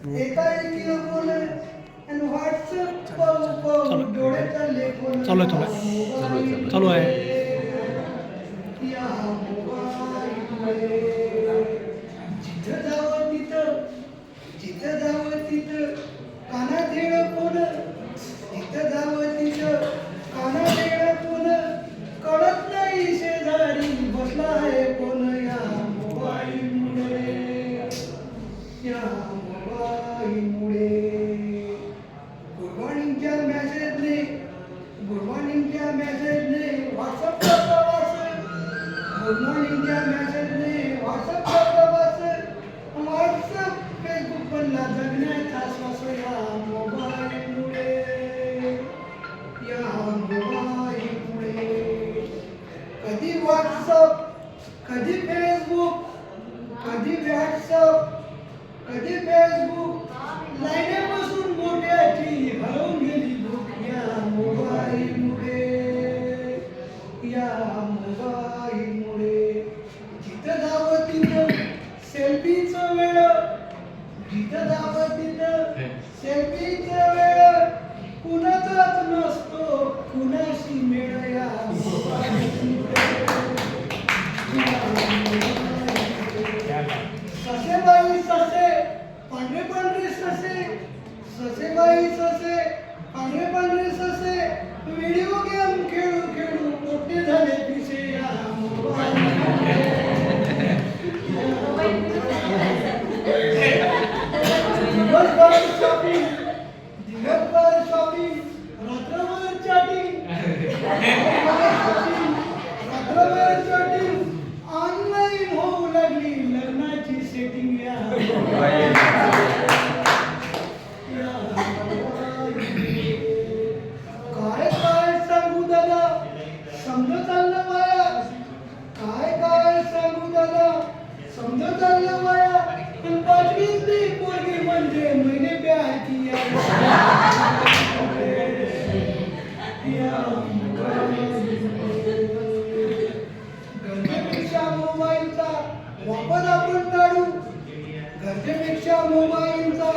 एकाएकी फोन आणि व्हॉट्सअप डोळे चालले फोन चालू आहे चालू आहे. या मोबाईलमुळे जिथं जावं तिथं कानात येणं फोन, जिथं जावं तिथं कानात येणं फोन, कळत नाही शेजारी बसला आहे कोण. या मोबाईलमुळे, या मोबाईलमुळे. गुड मॉर्निंगच्या मेसेजने व्हॉट्सअपचा प्रवास, गुड मॉर्निंगच्या मेसेजने व्हॉट्सअपचा प्रवास, व्हॉट्सअप फेसबुक बनला जगण्याचा श्वास. या मोबाईलमुळे, या मोबाईलमुळे. कधी व्हॉट्सअप, कधी फेसबुक, कधी व्हॉट्सअप, कधी फेसबुक, लाईनेपासून मोठ्याची हरवून गेली भूक. या मोबाईलमुळे, या मोबाईलमुळे. जिथं जावं तिथं सेल्फीचं वेळ, जिथं जावं तिथं सेल्फीचं वेळ, कुणाचाच नसतो कुणाशी मेळ. या ससे बाई ससे, पांढरे पांढरे ससे, ससे बाई ससे, पांढरे पांढरे ससे, व्हिडिओ गेम खेळू खेळू मोठे झाले पिसे. या मोबाईलमुळे, दिवसभर शॉपिंग, दिवसभर शॉपिंग, रात्रभर चॅटिंग, रात्रभर चॅटिंग, ऑनलाईन होऊ लागली लग्नाची सेटिंग. या काय काय सांगू दादा, समज चाललं माया, काय सांगू दादा, समज चाललं माया, पण पाचवीतली पोरगी म्हणजे महिने प्यायची. गरजेपेक्षा मोबाईलचा वापर आपण टाळू, गरजेपेक्षा मोबाईलचा